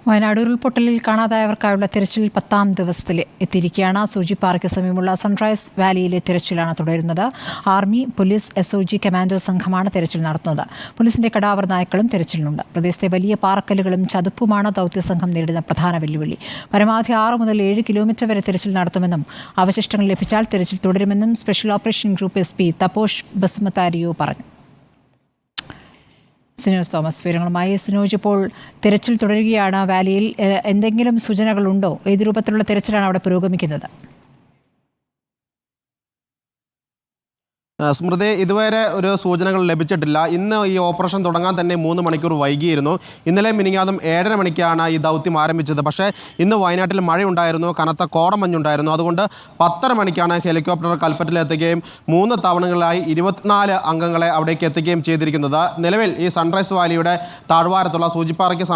വയനാട് ഉരുൾപൊട്ടലിൽ കാണാതായവർക്കായുള്ള തിരച്ചിൽ 10ാം ദിവസത്തിൽ എത്തിയിരിക്കുകയാണ്. സൂചിപ്പാറയ്ക്ക് സമീപമുള്ള സൺറൈസ് വാലിയിലെ തിരച്ചിലാണ് തുടരുന്നത്. ആർമി, പോലീസ്, SOG കമാൻഡോ സംഘമാണ് തിരച്ചിൽ നടത്തുന്നത്. പോലീസിന്റെ കടാവർ നായ്ക്കളും തിരച്ചിലിനുണ്ട്. പ്രദേശത്തെ വലിയ പാറക്കല്ലുകളും ചതുപ്പുമാണ് ദൗത്യസംഘം നേരിടുന്ന പ്രധാന വെല്ലുവിളി. പരമാവധി 6 മുതൽ 7 കിലോമീറ്റർ വരെ തിരച്ചിൽ നടത്തുമെന്നും അവശിഷ്ടങ്ങൾ ലഭിച്ചാൽ തിരച്ചിൽ തുടരുമെന്നും special operation group SP Taposh ബസുമതാരിയോ പറഞ്ഞു. സിനോജ് തോമസ് വിവരങ്ങളുമായി. സിനോജ്, ഇപ്പോൾ തിരച്ചിൽ തുടരുകയാണ്. വാലിയിൽ എന്തെങ്കിലും സൂചനകളുണ്ടോ? ഏത് രൂപത്തിലുള്ള തിരച്ചിലാണ് അവിടെ പുരോഗമിക്കുന്നത്? സ്മൃതി, ഇതുവരെ ഒരു സൂചനകൾ ലഭിച്ചിട്ടില്ല. ഇന്ന് ഈ ഓപ്പറേഷൻ തുടങ്ങാൻ തന്നെ 3 മണിക്കൂർ വൈകിയിരുന്നു. ഇന്നലെ മിനിങ്ങാതും 7:30 മണിക്കാണ് ഈ ദൗത്യം ആരംഭിച്ചത്. പക്ഷേ ഇന്ന് വയനാട്ടിൽ മഴയുണ്ടായിരുന്നു, കനത്ത കോടമഞ്ഞുണ്ടായിരുന്നു. അതുകൊണ്ട് 10:30 മണിക്കാണ് ഹെലികോപ്റ്റർ കൽപ്പറ്റയിലെത്തുകയും 3 തവണകളിലായി 24 അംഗങ്ങളെ അവിടേക്ക് എത്തിക്കുകയും ചെയ്തിരിക്കുന്നത്. നിലവിൽ ഈ സൺറൈസ് വാലിയുടെ താഴ്വാരത്തുള്ള സൂചിപ്പാറയ്ക്ക്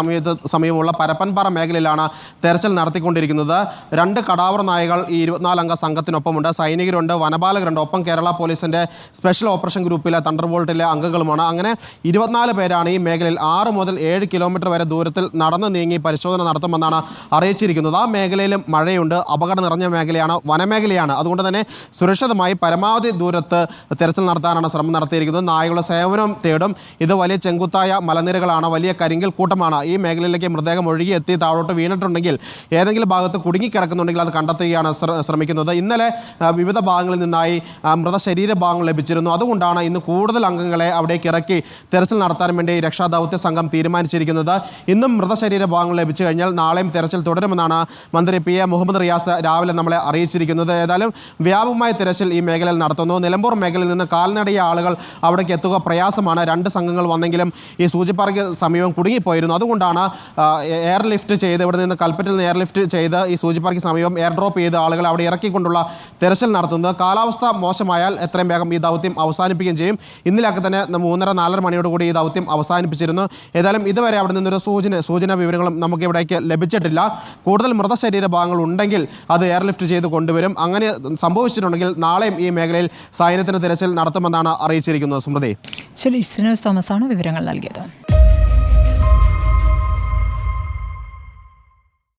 സമീപമുള്ള പരപ്പൻപാറ മേഖലയിലാണ് തെരച്ചിൽ നടത്തിക്കൊണ്ടിരിക്കുന്നത്. 2 കടാവർ നായകൾ ഈ 24 അംഗ സംഘത്തിനൊപ്പമുണ്ട്. സൈനികരുണ്ട്, വനപാലകരുണ്ട്, ഒപ്പം കേരള പോലീസിന്റെ സ്പെഷ്യൽ ഓപ്പറേഷൻ ഗ്രൂപ്പിലെ തണ്ടർബോൾട്ടിലെ അംഗങ്ങളുമാണ്. അങ്ങനെ 24 പേരാണ് ഈ മേഖലയിൽ 6 മുതൽ 7 കിലോമീറ്റർ വരെ ദൂരത്തിൽ നടന്നു നീങ്ങി പരിശോധന നടത്തുമെന്നാണ് അറിയിച്ചിരിക്കുന്നത്. ആ മേഖലയിലും മഴയുണ്ട്, അപകടം നിറഞ്ഞ മേഖലയാണ്, വനമേഖലയാണ്. അതുകൊണ്ട് തന്നെ സുരക്ഷിതമായി പരമാവധി ദൂരത്ത് തെരച്ചിൽ നടത്താനാണ് ശ്രമം നടത്തിയിരിക്കുന്നത്. നായകളുടെ സേവനം തേടും. ഇത് വലിയ ചെങ്കുത്തായ മലനിരകളാണ്, വലിയ കരിങ്കൽ കൂട്ടമാണ്. ഈ മേഖലയിലേക്ക് മൃതദേഹം ഒഴുകിയെത്തി താഴോട്ട് വീണിട്ടുണ്ടെങ്കിൽ, ഏതെങ്കിലും ഭാഗത്ത് കുടുങ്ങിക്കിടക്കുന്നുണ്ടെങ്കിൽ അത് കണ്ടെത്തുകയാണ് ശ്രമിക്കുന്നത്. ഇന്നലെ വിവിധ ഭാഗങ്ങളിൽ നിന്നായി മൃതശരീര ഭാഗങ്ങൾ ലഭിച്ചിരുന്നു. അതുകൊണ്ടാണ് ഇന്ന് കൂടുതൽ അംഗങ്ങളെ അവിടേക്ക് ഇറക്കി തെരച്ചിൽ നടത്താൻ വേണ്ടി രക്ഷാദൗത്യ സംഘം തീരുമാനിച്ചിരിക്കുന്നത്. ഇന്നും മൃതശരീര ഭാഗങ്ങൾ ലഭിച്ചു കഴിഞ്ഞാൽ നാളെയും തെരച്ചിൽ തുടരുമെന്നാണ് മന്ത്രി PA മുഹമ്മദ് റിയാസ് രാവിലെ നമ്മളെ അറിയിച്ചിരിക്കുന്നത്. ഏതായാലും വ്യാപകമായ തെരച്ചിൽ ഈ മേഖലയിൽ നടത്തുന്നു. നിലമ്പൂർ മേഖലയിൽ നിന്ന് കാൽനടയ ആളുകൾ അവിടേക്ക് എത്തുക പ്രയാസമാണ്. 2 സംഘങ്ങൾ വന്നെങ്കിലും ഈ സൂചിപ്പാറയ്ക്ക് സമീപം കുടുങ്ങിപ്പോയിരുന്നു. അതുകൊണ്ടാണ് എയർലിഫ്റ്റ് ചെയ്ത് ഇവിടെ നിന്ന് കൽപ്പറ്റയിൽ നിന്ന് എയർലിഫ്റ്റ് ചെയ്ത് ഈ സൂചിപ്പാറയ്ക്ക് സമീപം എയർ ഡ്രോപ്പ് ചെയ്ത് ആളുകൾ അവിടെ ഇറക്കിക്കൊണ്ടുള്ള തെരച്ചിൽ നടത്തുന്നത്. കാലാവസ്ഥ മോശമായാൽ എത്രയും വേഗം ഈ ദൗത്യം അവസാനിപ്പിക്കുകയും ചെയ്യും. ഇന്നലെയൊക്കെ തന്നെ 3:30-4:30 മണിയോടുകൂടി ഈ ദൗത്യം അവസാനിപ്പിച്ചിരുന്നു. ഏതായാലും ഇതുവരെ അവിടെ നിന്നൊരു സൂചന വിവരങ്ങളും നമുക്ക് ഇവിടേക്ക് ലഭിച്ചിട്ടില്ല. കൂടുതൽ മൃതശരീര ഭാഗങ്ങൾ ഉണ്ടെങ്കിൽ അത് എയർലിഫ്റ്റ് ചെയ്ത് കൊണ്ടുവരും. അങ്ങനെ സംഭവിച്ചിട്ടുണ്ടെങ്കിൽ നാളെയും ഈ മേഖലയിൽ സൈന്യത്തിന് തിരച്ചിൽ നടത്തുമെന്നാണ് അറിയിച്ചിരിക്കുന്നത്. സ്മൃതി. ശരി, സിനോജ് തോമസ് ആണ് വിവരങ്ങൾ നൽകിയത്.